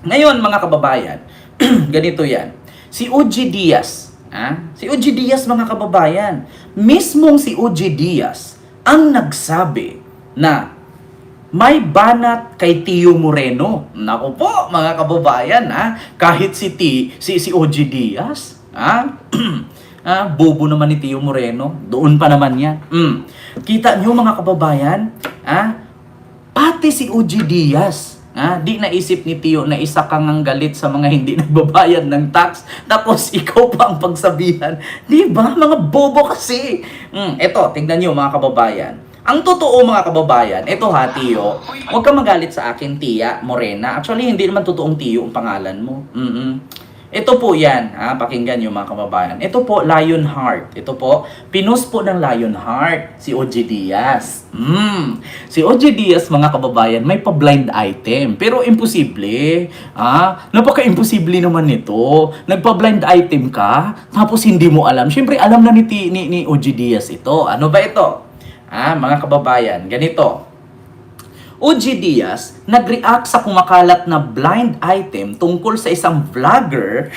Ngayon, mga kababayan, ganito yan. Si OG Diaz, si OG Diaz, mga kababayan, mismong si OG Diaz ang nagsabi na may banat kay Tio Moreno. Naku po, mga kababayan, kahit si OG Diaz, bobo naman ni Tio Moreno, doon pa naman yan. Kita nyo, mga kababayan, pati si OG Diaz, di naisip ni Tio na isa kang ang galit sa mga hindi nagbabayad ng tax, tapos ikaw pa ang pagsabihan. Di ba? Mga bobo kasi. Eto, tignan nyo, mga kababayan. Ang totoo, mga kababayan, eto ha, Tio, huwag kang magalit sa akin, Tia Morena. Actually, hindi naman totoong Tio ang pangalan mo. Ito po yan, pakinggan nyo, mga kababayan. Ito po, Lionheart. Ito po, pinost po ng Lionheart, si OG Diaz. Si OG Diaz, mga kababayan, may pa-blind item. Pero imposible. Napaka-imposible naman nito. Nagpa-blind item ka, tapos hindi mo alam. Siyempre, alam na ni OG Diaz ito. Ano ba ito? Mga kababayan, ganito. OG Diaz nag-react sa kumakalat na blind item tungkol sa isang vlogger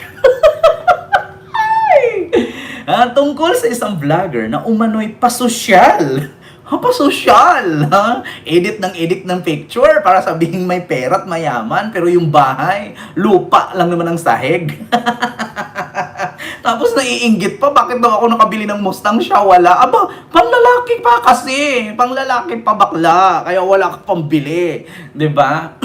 tungkol sa isang vlogger na umano'y pasosyal. Pasosyal. Edit ng picture para sabihin may pera at mayaman, pero yung bahay, lupa lang naman ang sahig. Tapos naiinggit pa, bakit daw ako nakabili ng Mustang, siya wala? Aba, panglalaki pa kasi. Panglalaki pa bakla. Kaya wala ka pambili. Diba?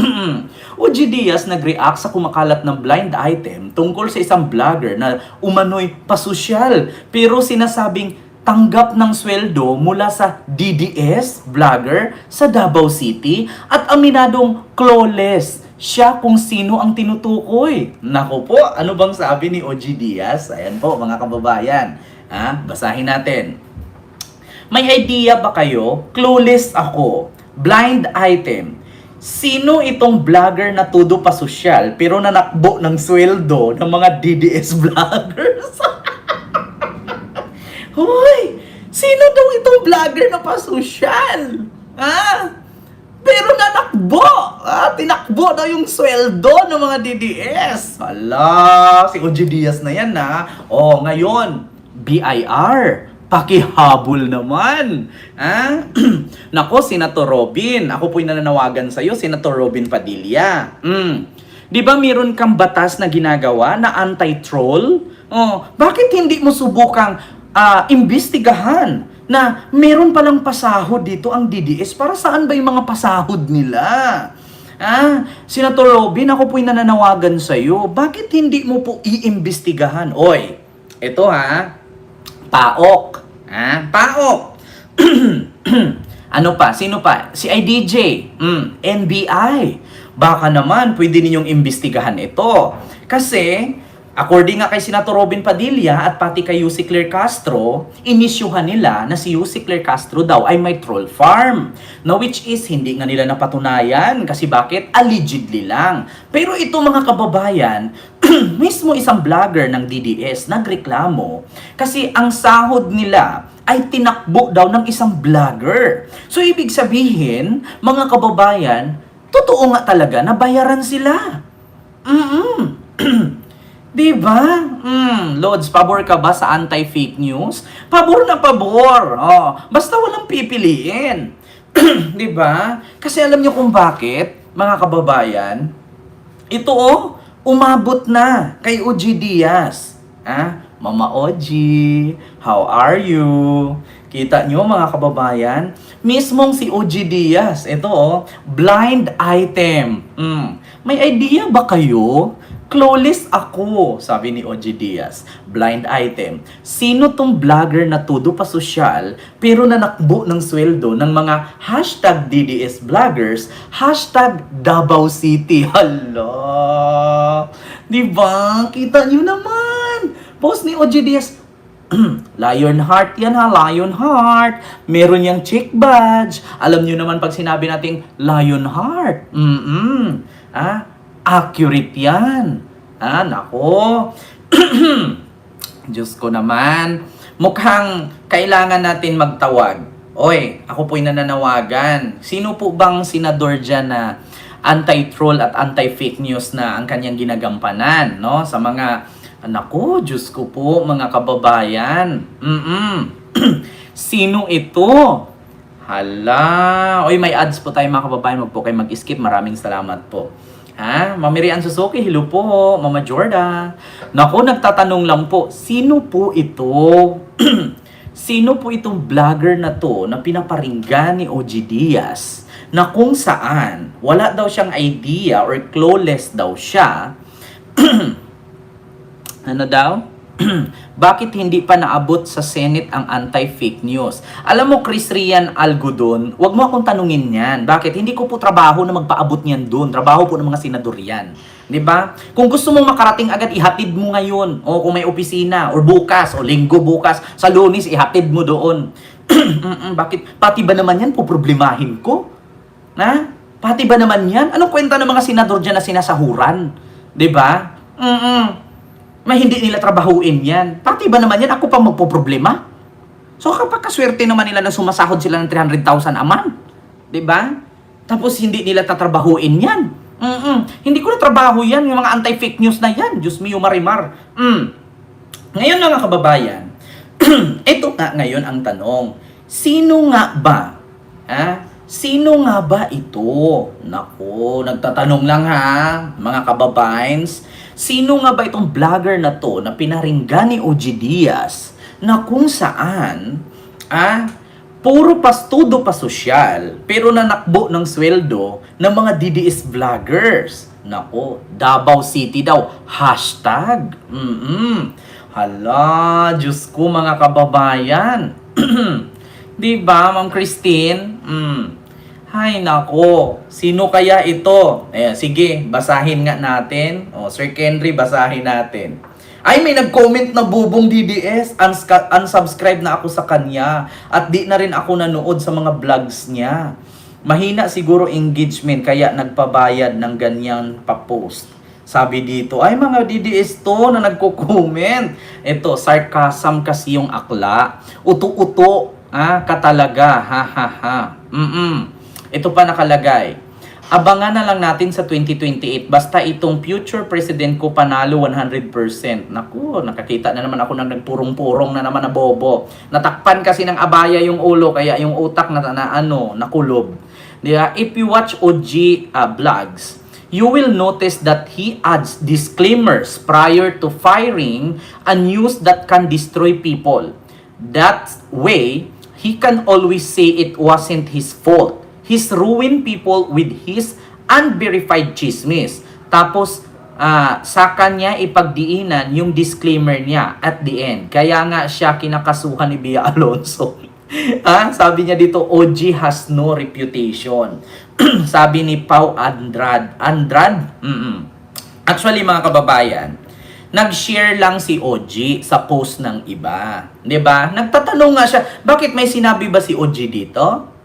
OG Diaz nag-react sa kumakalat ng blind item tungkol sa isang vlogger na umano'y pasosyal. Pero sinasabing tanggap ng sweldo mula sa DDS vlogger sa Davao City at aminadong clawless siya kung sino ang tinutukoy. Nako po, ano bang sabi ni OG Diaz? Ayan po, mga kababayan. Basahin natin. May idea ba kayo? Clueless ako. Blind item. Sino itong vlogger na tudo pa sosyal pero nanakbo ng sweldo ng mga DDS vloggers? Hoy! Sino daw itong vlogger na pa sosyal? Pero nanakbo! Tinakbo daw yung sweldo ng mga DDS. Hala, si OG Diaz na yan ngayon, BIR. Pakihabol naman. Nako, Senator Robin. Ako po'y nananawagan sa'yo, Senator Robin Padilla. Di ba meron kang batas na ginagawa na anti-troll? Bakit hindi mo subukang imbestigahan na meron palang pasahod dito ang DDS? Para saan ba yung mga pasahod nila? Senator Robin, ako po'y nananawagan sa'yo. Bakit hindi mo po iimbestigahan? Oy, ito PAOK. PAOK. Ano pa? Sino pa? Si IDJ. NBI. Baka naman, pwede ninyong imbestigahan ito. Kasi, according nga kay Senator Robin Padilla at pati kay Yussi Claire Castro, inisyuhan nila na si Yussi Claire Castro daw ay may troll farm. Na which is, hindi nga nila napatunayan. Kasi bakit? Allegedly lang. Pero ito, mga kababayan, mismo isang vlogger ng DDS nagreklamo kasi ang sahod nila ay tinakbo daw ng isang vlogger. So, ibig sabihin, mga kababayan, totoo nga talaga na bayaran sila. Diba? Lods, pabor ka ba sa anti-fake news? Pabor na pabor. Basta walang pipiliin. Diba? Kasi alam niyo kung bakit, mga kababayan, ito umabot na kay OG Diaz. Mama OG, how are you? Kita nyo, mga kababayan, mismong si OG Diaz, ito blind item. May idea ba kayo? Clueless ako, sabi ni OG Diaz. Blind item. Sino tong vlogger na tudo pa sosyal pero nanakbo ng sweldo ng mga hashtag DDS vloggers, hashtag Davao City? Hala! Diba? Kita nyo naman. Post ni OG Diaz. Lionheart yan Lionheart. Meron yang chick badge. Alam nyo naman pag sinabi nating Lionheart. Accurate yan. Nako. Diyos ko naman. Mukhang kailangan natin magtawag. Oy, ako po'y nananawagan. Sino po bang senador dyan na anti-troll at anti-fake news na ang kanyang ginagampanan, no? Sa mga, nako, Diyos ko po, mga kababayan. Sino ito? Hala. Oy, may ads po tayo mga kababayan. Huwag po kayo mag-skip. Maraming salamat po. Ha? Mamirian Suzuki, hello po. Mama Jordan. Nako, nagtatanong lang po, sino po ito? Sino po itong vlogger na to na pinaparinggan ni OG Diaz na kung saan wala daw siyang idea or clueless daw siya? Ano daw? Bakit hindi pa naabot sa Senate ang anti-fake news? Alam mo, Chris Rian Algodon, wag mo akong tanungin yan. Bakit? Hindi ko po trabaho na magpaabot niyan doon. Trabaho po ng mga senador yan. Diba? Kung gusto mong makarating agad, ihatid mo ngayon. O kung may opisina, or bukas, o linggo bukas, sa Lunes, ihatid mo doon. Bakit? Pati ba naman yan, poproblemahin ko? Na? Pati ba naman yan? Anong kwenta ng mga senador dyan na sinasahuran? Diba? May hindi nila trabahuin yan. Pati ba naman yan, ako pa magpoproblema? So kapag kaswerte naman nila na sumasahod sila ng 300,000 a month, diba? Tapos hindi nila tatrabahuin yan. Hindi ko na trabaho yan, yung mga anti-fake news na yan. Diyos mio marimar. Ngayon mga kababayan, ito nga ngayon ang tanong, sino nga ba? Sino nga ba ito? Naku, nagtatanong lang ha, mga kababayans. Sino nga ba itong vlogger na to na pinaringgan ni OG Diaz na kung saan, puro pastudo pa sosyal, pero nanakbo ng sweldo ng mga DDS vloggers? Naku, Davao City daw, hashtag. Hala, Diyos ko mga kababayan. Diba, Ma'am Christine? Hay nako, sino kaya ito? Sige, basahin nga natin. Sir Kenry, basahin natin. Ay, may nag-comment na bubong DDS. Unsubscribe na ako sa kanya. At di na rin ako nanood sa mga vlogs niya. Mahina siguro engagement, kaya nagpabayad ng ganyang pa-post. Sabi dito, ay mga DDS to na nagko-comment. Ito, sarcasm kasi yung akla. Uto-uto, katalaga, ha. Ito pa nakalagay. Abangan na lang natin sa 2028. Basta itong future president ko panalo 100%. Naku, nakakita na naman ako ng nagpurong-purong na naman na bobo. Natakpan kasi ng abaya yung ulo, kaya yung utak nakulob. Diba? If you watch OG vlogs, you will notice that he adds disclaimers prior to firing a news that can destroy people. That way, he can always say it wasn't his fault. He's ruined people with his unverified chismis. Tapos, sa kanya ipagdiinan yung disclaimer niya at the end. Kaya nga siya kinakasuhan ni Bia Alonso. Sabi niya dito, OG has no reputation. Sabi ni Pau Andrade. Actually, mga kababayan, nag-share lang si OG sa post ng iba. 'Di ba? Nagtatanong nga siya, bakit may sinabi ba si OG dito?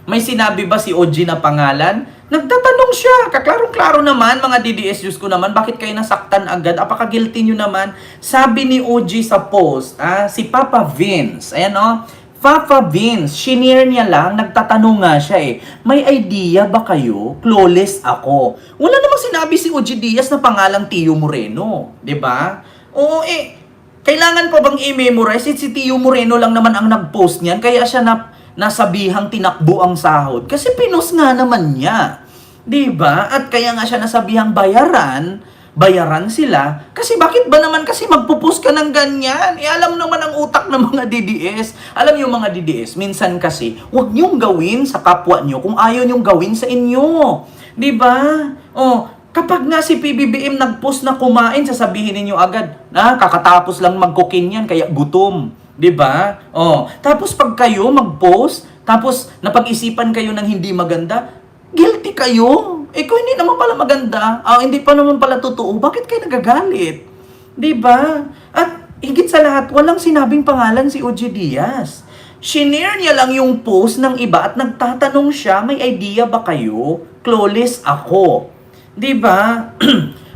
May sinabi ba si OG na pangalan? Nagtatanong siya. Kaklarong-klaro naman, mga DDS, Diyos ko naman, bakit kayo nasaktan agad? Apaka-guilty nyo naman. Sabi ni OG sa post, si Papa Vince, Papa Vince, shinare niya lang, nagtatanong nga siya may idea ba kayo? Flawless ako. Wala namang sinabi si OG Diaz na pangalang Tio Moreno. 'Di ba? Oo kailangan pa bang i-memorize? Si Tio Moreno lang naman ang nag-post niyan, kaya siya nasabihang tinakbo ang sahod. Kasi pinost nga naman niya. 'Di ba? At kaya nga siya nasabihang bayaran sila. Kasi bakit ba naman kasi magpupus ka ng ganyan? Alam naman ang utak ng mga DDS. Alam yung mga DDS, minsan kasi, huwag niyong gawin sa kapwa niyo kung ayaw niyong gawin sa inyo. Diba? Kapag nga si PBBM nag-post na kumain, sasabihin ninyo agad, kakatapos lang magkukin yan, kaya gutom. Diba? Tapos pag kayo mag-post, tapos napag-isipan kayo ng hindi maganda, guilty kayo. Kung hindi naman pala maganda, hindi pa naman pala totoo, bakit kayo nagagalit? Diba? At higit sa lahat, walang sinabing pangalan si OG Diaz. Shinare niya lang yung post ng iba at nagtatanong siya, may idea ba kayo? Flawless ako. Diba?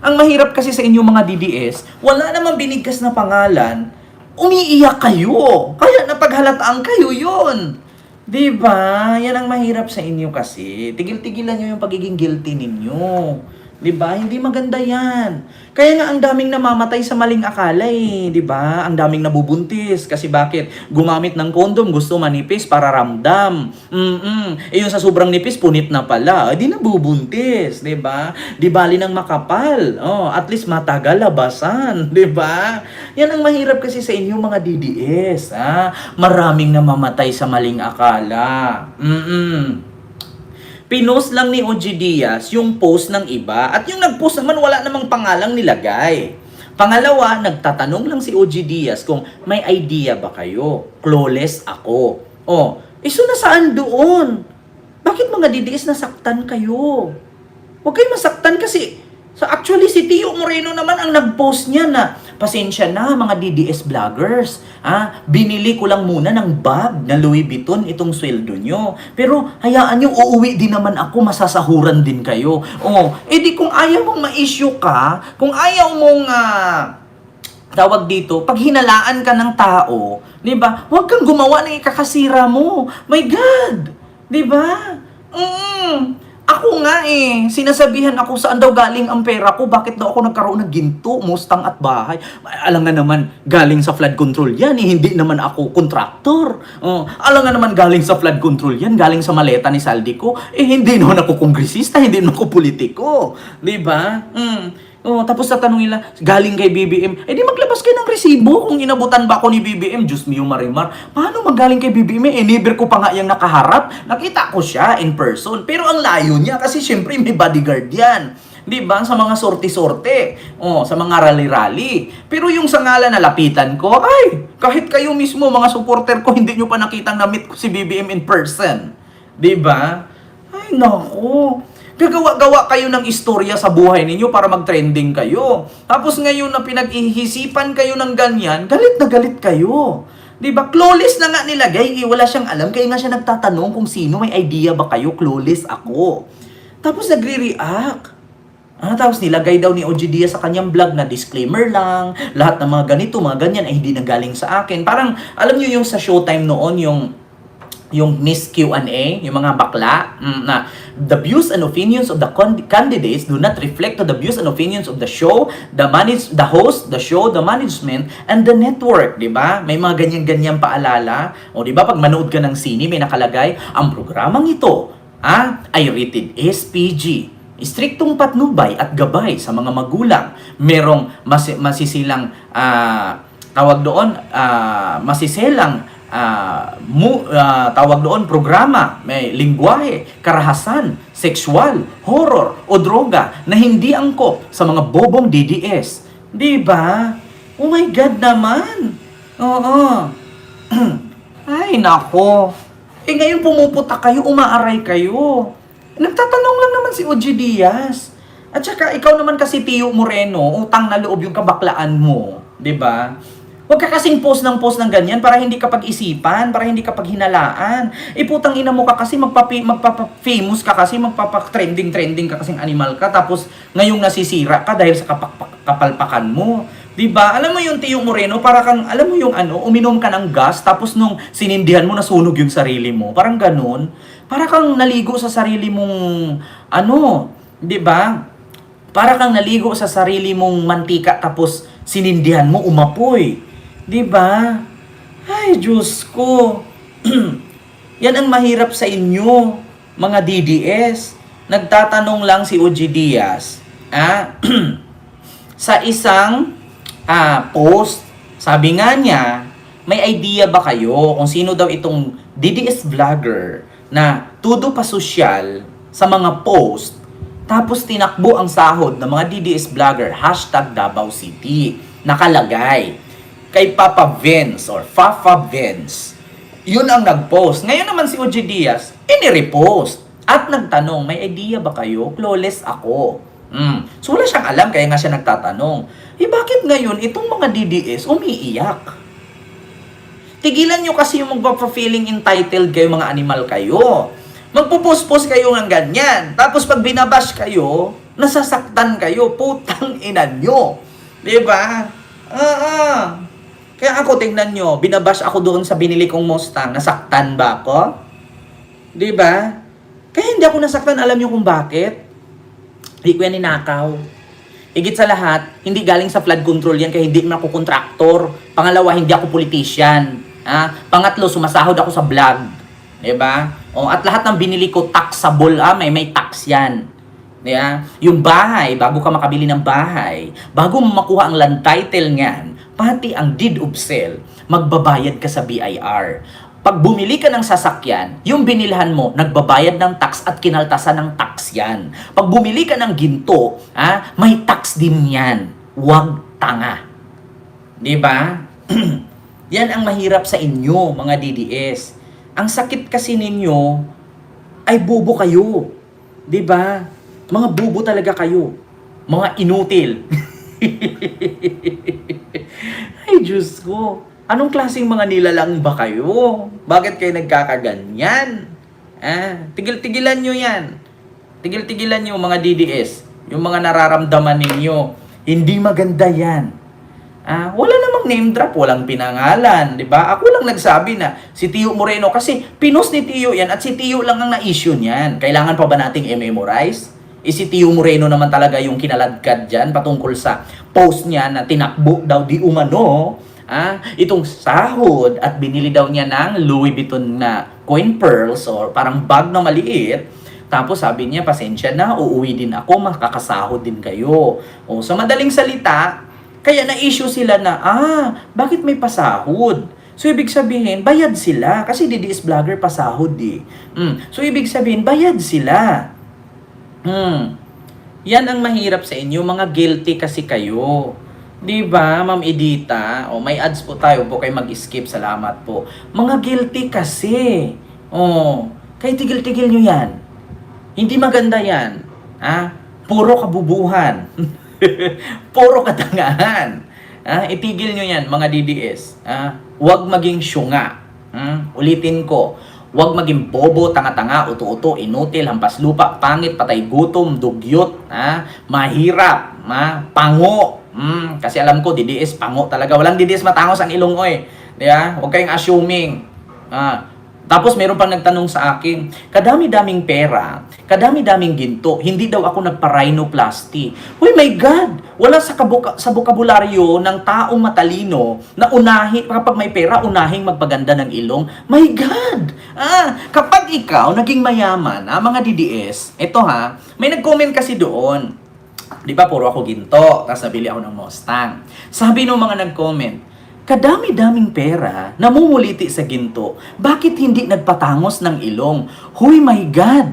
Ang mahirap kasi sa inyong mga DDS, wala namang binigkas na pangalan, umiiyak kayo. Kaya napaghalataan kayo yun. 'Di ba? Yan ang mahirap sa inyo kasi. Tigil-tigilan niyo yung pagiging guilty ninyo. 'Di ba? Hindi maganda yan. Kaya nga ang daming namamatay sa maling akala eh, 'di ba? Ang daming nabubuntis kasi bakit? Gumamit ng condom, gusto manipis para ramdam. Eh yung sa sobrang nipis, punit na pala. Di nabubuntis, 'di ba? Di bali ng makapal. Oh, at least matagal labasan, 'di ba? Yan ang mahirap kasi sa inyo mga DDS, ha? Maraming namamatay sa maling akala. Pinost lang ni OG Diaz yung post ng iba at yung nag-post naman wala namang pangalang nilagay. Pangalawa, nagtatanong lang si OG Diaz kung may idea ba kayo? Clueless ako. Oh, iso na saan doon? Bakit mga DDS nasaktan kayo? Huwag kayo masaktan kasi actually si Tio Moreno naman ang nag-post niya na pasensya na mga DDS vloggers. Binili ko lang muna ng bag na Louis Vuitton itong sweldo nyo. Pero hayaan nyo, uuwi din naman ako, masasahuran din kayo. Di kung ayaw mong ma-issue ka, kung ayaw mong tawag dito, pag hinalaan ka ng tao, 'di ba? Huwag kang gumawa ng ikakasira mo. My God, 'di ba? Ako nga sinasabihan ako saan daw galing ang pera ko, bakit daw ako nagkaroon ng ginto, Mustang at bahay. Alam nga naman, galing sa flood control yan, hindi naman ako contractor. Alam nga naman, galing sa flood control yan, galing sa maleta ni Saldico, hindi naman ako kongresista, hindi naman ako politiko. Diba? Tapos tatanungin nila, galing kay BBM, di maglabas kayo ng resibo kung inabutan ba ako ni BBM. Diyos mio Marimar, paano magaling kay BBM? Never ko pa nga yung nakaharap. Nakita ko siya in person. Pero ang layo niya kasi syempre may bodyguard yan. Di ba? Sa mga sorte-sorte. Sa mga rally-rally. Pero yung sa ngalan na lapitan ko, kahit kayo mismo, mga supporter ko, hindi nyo pa nakitang na-meet ko si BBM in person. Di ba? Ay, naku. Gagawa-gawa kayo ng istorya sa buhay ninyo para mag-trending kayo. Tapos ngayon na pinag-ihisipan kayo ng ganyan, galit na galit kayo. Diba? Clueless na nga nilagay. Wala siyang alam. Kaya nga siya nagtatanong kung sino, may idea ba kayo? Clueless ako. Tapos nagre-react. Tapos nilagay daw ni OG Diaz sa kanyang vlog na disclaimer lang. Lahat ng mga ganito, mga ganyan ay hindi nagaling sa akin. Parang, alam niyo yung sa Showtime noon, yung Miss Q&A, yung mga bakla, na the views and opinions of the candidates do not reflect to the views and opinions of the show, the host, the show, the management, and the network, di ba? May mga ganyan-ganyan paalala. Di ba, pag manood ka ng sine, may nakalagay, ang programang ito, ay rated SPG. Striktong patnubay at gabay sa mga magulang. Merong masisilang, tawag doon, masiselang, tawag doon, programa, may lingwahe, karahasan, sexual, horror, o droga na hindi angkop sa mga bobong DDS. Di ba? Oh my God naman! Oo. Ay, nako. Ngayon pumuputa kayo, umaaray kayo. Nagtatanong lang naman si OG Diaz. At saka, ikaw naman kasi Tio Moreno, utang na loob yung kabaklaan mo. Di ba? Huwag ka kasing post ng ganyan para hindi ka pag-isipan, para hindi ka paghinalaan. Putang ina mo ka kasi, magpapa-famous ka kasi, magpapa-trending ka kasing animal ka, tapos ngayong nasisira ka dahil sa kapalpakan mo. Diba? Alam mo yung Tio Moreno, para kang, alam mo yung uminom ka ng gas, tapos nung sinindihan mo, nasunog yung sarili mo. Parang ganun. Para kang naligo sa sarili mong, diba? Para kang naligo sa sarili mong mantika, tapos sinindihan mo, umapoy. Diba? Ay, Diyos ko. Yan ang mahirap sa inyo, mga DDS. Nagtatanong lang si OG Diaz, sa isang post. Sabi nga niya, may idea ba kayo kung sino daw itong DDS vlogger na tudo pa sosyal sa mga post, tapos tinakbo ang sahod ng mga DDS vlogger, #Davao City. Nakalagay kay Papa Vince or Fafa Vince. Yun ang nag-post. Ngayon naman si OG Diaz, ini-repost. At nagtanong, may idea ba kayo? Clueless ako. So wala siyang alam, kaya nga siya nagtatanong. Bakit ngayon itong mga DDS umiiyak? Tigilan nyo kasi yung magpa-feeling entitled kayo, mga animal kayo. Magpo-post-post kayo ng ganyan. Tapos pag binabash kayo, nasasaktan kayo. Putang ina nyo. Diba? Kaya ako, tingnan nyo, binabash ako doon sa binili kong Mustang. Nasaktan ba ako? 'Di ba? Kaya hindi ako nasaktan, alam niyo kung bakit? Hindi ko yan ninakaw. Higit sa lahat, hindi galing sa flood control yan kaya hindi man ako kontraktor. Pangalawa, hindi ako politician. Pangatlo, sumasahod ako sa vlog. Diba? At lahat ng binili ko taxable, may tax yan. Diba? Yung bahay, bago ka makabili ng bahay, bago mo makuha ang land title niyan, pati ang deed of sale, magbabayad ka sa BIR. Pag bumili ka ng sasakyan, yung binilhan mo, nagbabayad ng tax at kinaltasan ng tax yan. Pag bumili ka ng ginto, may tax din yan. Huwag tanga. Diba? Yan ang mahirap sa inyo, mga DDS. Ang sakit kasi ninyo, ay bobo kayo. Diba? Mga bobo talaga kayo. Mga inutil. Ay, Diyos ko. Anong klaseng mga nilalang ba kayo? Bakit kayo nagkakaganyan? Tigil-tigilan nyo yan. Tigil-tigilan nyo mga DDS. Yung mga nararamdaman ninyo. Hindi maganda yan. Wala namang name drop, walang pinangalan. Diba? Ako lang nagsabi na si Tio Moreno. Kasi pinost ni Tio yan at si Tio lang ang na-issue niyan. Kailangan pa ba nating i-memorize? Si Tio Moreno naman talaga yung kinaladkad dyan patungkol sa post niya na tinakbo daw di umano. Itong sahod at binili daw niya ng Louis Vuitton na coin pearls or parang bag na maliit. Tapos sabi niya, pasensya na, uuwi din ako, makakasahod din kayo. Sa madaling salita, kaya na-issue sila na, bakit may pasahod? So, ibig sabihin, bayad sila. Kasi DDS vlogger pasahod So, ibig sabihin, bayad sila. Yan ang mahirap sa inyo, mga guilty kasi kayo. Diba, Ma'am Edita? May ads po tayo. Po kayo mag-skip. Salamat po. Mga guilty kasi. Kaya tigil-tigil nyo yan. Hindi maganda yan. Puro kabubuhan. Puro katangahan. Itigil nyo yan, mga DDS. Huwag maging syunga. Ulitin ko. Huwag maging bobo, tanga-tanga, uto-uto, inutil, hampas lupa, pangit, patay gutom, dugyot, mahirap, pango. Kasi alam ko, DDS, pango talaga. Walang DDS matangos ang ilong, oy. Diba? Huwag kayong assuming. Tapos meron pang nagtanong sa akin, kadami-daming pera, kadami-daming ginto, hindi daw ako nagpa-rhinoplasty. Uy, my God! Wala sa bokabularyo ng taong matalino na kapag may pera, unahing magpaganda ng ilong. My God! Kapag ikaw naging mayaman, mga DDS, may nag-comment kasi doon. Di ba, puro ako ginto, tapos nabili ako ng Mustang. Sabi ng mga nag-comment, kadami-daming pera, namumuliti sa ginto, bakit hindi nagpatangos ng ilong? Huy, my God!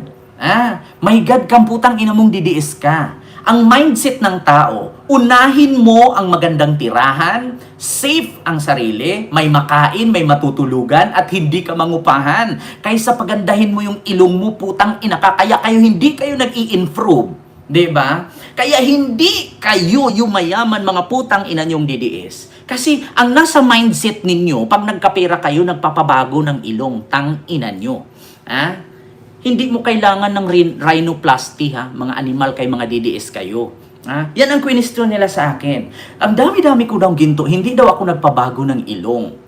My God, kamputang inamong DDS ka. Ang mindset ng tao, unahin mo ang magandang tirahan, safe ang sarili, may makain, may matutulugan, at hindi ka mangupahan. Kaysa pagandahin mo yung ilong mo, putang ina ka, kaya hindi kayo nag-i-improve. Diba? Kaya hindi kayo yung mayaman mga putang ina nyong DDS. Kasi ang nasa mindset ninyo, pag nagkapera kayo, nagpapabago ng ilong, tang ina nyo. Hindi mo kailangan ng rhinoplasty, mga animal kay mga DDS kayo. Yan ang question nila sa akin. Ang dami-dami ko daw ginto, hindi daw ako nagpabago ng ilong.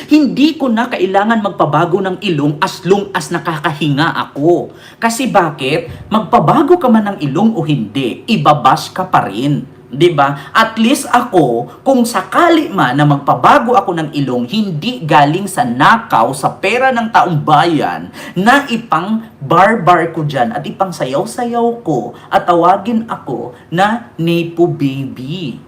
Hindi ko na kailangan magpabago ng ilong as long as nakakahinga ako. Kasi bakit? Magpabago ka man ng ilong o hindi, ibabash ka pa rin. 'Di ba? At least ako, kung sakali man na magpabago ako ng ilong, hindi galing sa nakaw, sa pera ng taong bayan, na ipang barbar ko dyan at ipang sayaw-sayaw ko at tawagin ako na Nepo Baby.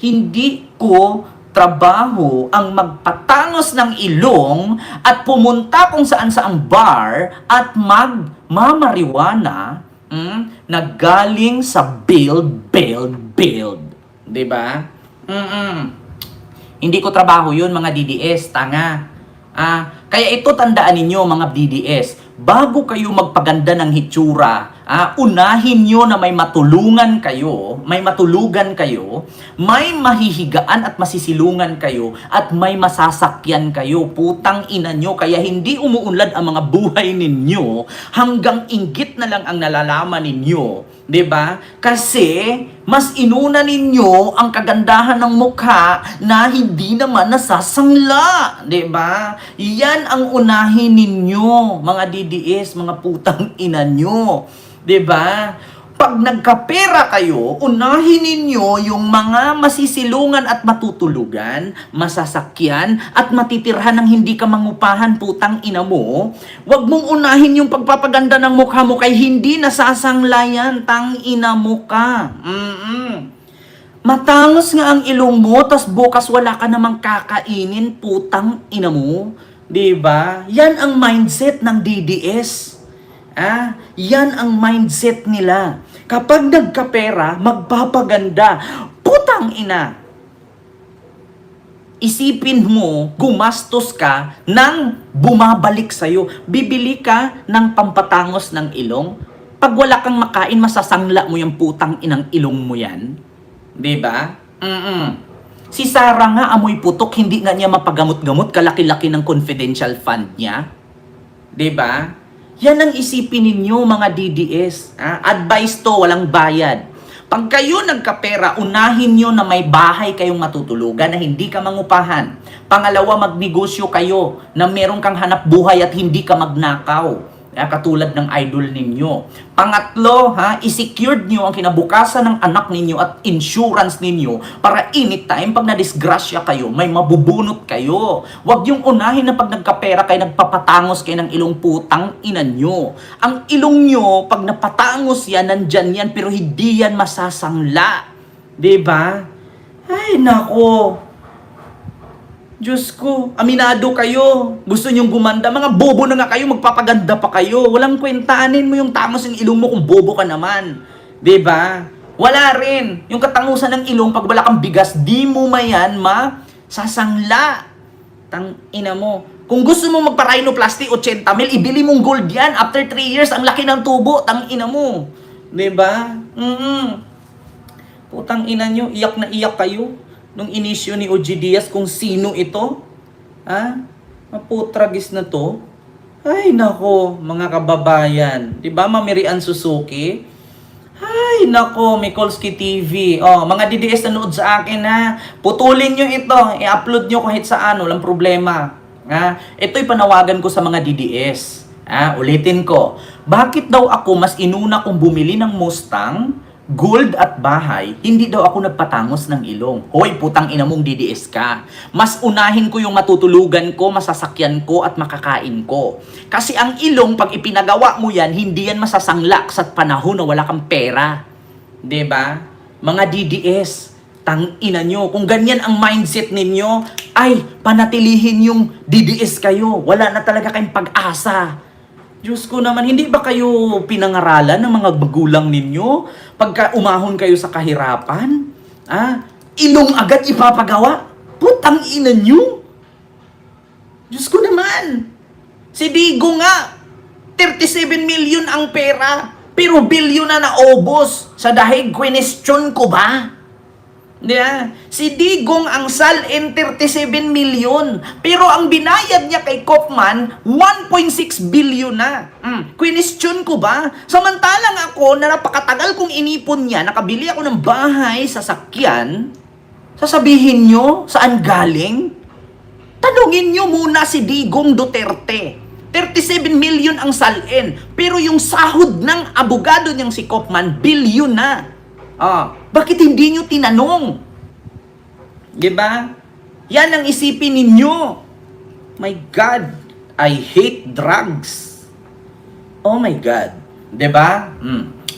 Hindi ko trabaho ang magpatangos ng ilong at pumunta kung saan-saang bar at magmamariwana na galing sa build. Diba? Hindi ko trabaho yun, mga DDS, tanga. Kaya ito tandaan ninyo, mga DDS, bago kayo magpaganda ng hitsura, unahin nyo na may matulugan kayo, may mahihigaan at masisilungan kayo, at may masasakyan kayo, putang ina nyo. Kaya hindi umuunlad ang mga buhay ninyo hanggang inggit na lang ang nalalaman ninyo 'Di ba? Kasi mas inuna ninyo ang kagandahan ng mukha na hindi naman nasasangla, 'di ba? Yan ang unahin ninyo, mga DDS, mga putang ina nyo, 'di ba? Pag nagkapera kayo, unahin ninyo yung mga masisilungan at matutulugan, masasakyan, at matitirhan ng hindi ka mangupahan, putang ina mo. Huwag mong unahin yung pagpapaganda ng mukha mo kay hindi nasasanglayan, tang ina mo ka. Matangos nga ang ilong mo, tas bukas wala ka namang kakainin, putang ina mo. 'Di ba? Yan ang mindset ng DDS. Yan ang mindset nila. Kapag nagkapera, magpapaganda. Putang ina. Isipin mo, gumastos ka nang bumabalik sa'yo. Bibili ka ng pampatangos ng ilong. Pag wala kang makain, masasangla mo yung putang inang ilong mo yan. Diba? Si Sarah nga, amoy putok, hindi nga niya mapagamot-gamot, kalaki-laki ng confidential fund niya. Diba? Yan ang isipin ninyo, mga DDS. Advice to, walang bayad. Pag kayo nagkapera, unahin nyo na may bahay kayong matutulugan na hindi ka mangupahan. Pangalawa, magnegosyo kayo na meron kang hanap buhay at hindi ka magnakaw. Katulad ng idol ninyo. Pangatlo, i-secured nyo ang kinabukasan ng anak ninyo at insurance ninyo para anytime pag na-disgrasya kayo, may mabubunot kayo. Huwag yung unahin na pag nagkapera kayo, nagpapatangos kayo ng ilong putang ina nyo. Ang ilong nyo, pag napatangos yan, nandyan yan, pero hindi yan masasangla. Diba? Ay, nako. Diyos ko, aminado kayo. Gusto nyong gumanda. Mga bobo na nga kayo, magpapaganda pa kayo. Walang kwentaanin mo yung tangos ng ilong mo kung bobo ka naman. 'Di ba? Wala rin. Yung katangusan ng ilong, pag wala kang bigas, di mo mayan masasangla. Tang ina mo. Kung gusto mo magpa-rhinoplasty, 80,000, ibili mong gold yan. After 3 years, ang laki ng tubo. Tang ina mo. 'Di ba? Putang ina nyo, iyak na iyak kayo. Nung inisyo ni OG Diaz kung sino ito. Maputragis na to. Ay, nako, mga kababayan. Diba, Mamirian Suzuki? Ay, nako, Mikolski TV. Mga DDS nanood sa akin, putulin nyo ito. I-upload nyo kahit saan, walang problema. Ito'y panawagan ko sa mga DDS. Ulitin ko. Bakit daw ako mas inuna kong bumili ng Mustang, gold at bahay, hindi daw ako nagpatangos ng ilong? Hoy, putang ina mong DDS ka. Mas unahin ko yung matutulugan ko, masasakyan ko at makakain ko. Kasi ang ilong, pag ipinagawa mo yan, hindi yan masasanglak sa panahon na wala kang pera. 'Di ba? Mga DDS, tang ina nyo. Kung ganyan ang mindset ninyo, ay, panatilihin yung DDS kayo. Wala na talaga kayong pag-asa. Diyos ko naman, hindi ba kayo pinangaralan ng mga magulang ninyo? Pagka umahon kayo sa kahirapan, ilong agad ipapagawa? Putang ina nyo! Diyos ko naman! Si Digo nga, 37 million ang pera, pero bilyon na naubos sa dahig. Question ko ba? Si Digong ang salin 37 million. Pero ang binayad niya kay Kaufman, 1.6 billion na. Question ko ba? Samantalang ako, na napakatagal kong inipon niya, nakabili ako ng bahay, sasakyan, sasabihin nyo saan galing? Tanungin nyo muna si Digong Duterte. 37 million ang salin. Pero yung sahod ng abogado niyang si Kaufman, bilyon na. Bakit hindi nyo tinanong? Diba? Yan ang isipin ninyo. My God, I hate drugs. Oh my God. Diba?